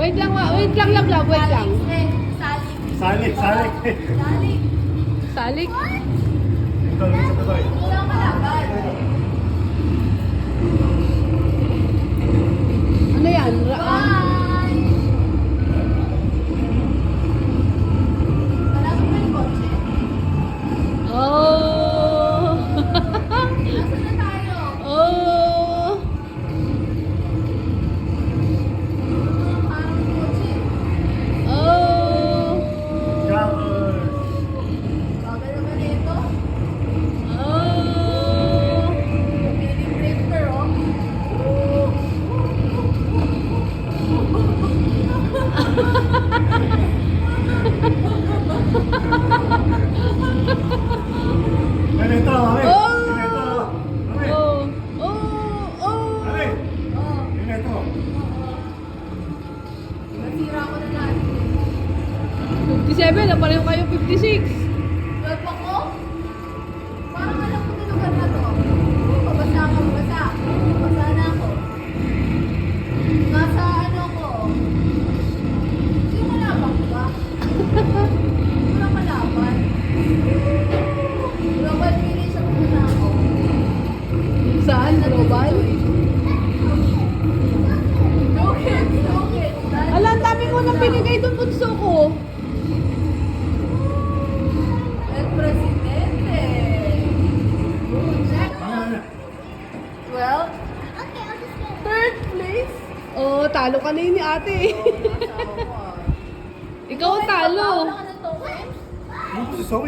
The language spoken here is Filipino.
Wait lang, wait lang, love, wait lang. Salik. Salik. Salik? Ito, sa tuloy. Ano yan? Oh! Oh! Oh! Jumpers. Oh! Ganito, mami. Oh! Ganito. Mami. Oh! Oh! Oh! Mami. Ganito. Nasira ko na lahat. 57, na pareho kayo 56. Lord ako? Parang alam ko yung lugar na to. Pabasa ka, pabasa. Pabasa na ako. Nasa ano ko? Hindi mo malabang ba? Walang malaban. Global finish ako na ako. Saan? Global? Joke. Ala, ang dami ko nang binigay doon punso ko. El Presidente. Well, third place. Oh, talo ka na yun ni ate. Ikaw ang talo. Wala ka ng token? Ano si Zoe?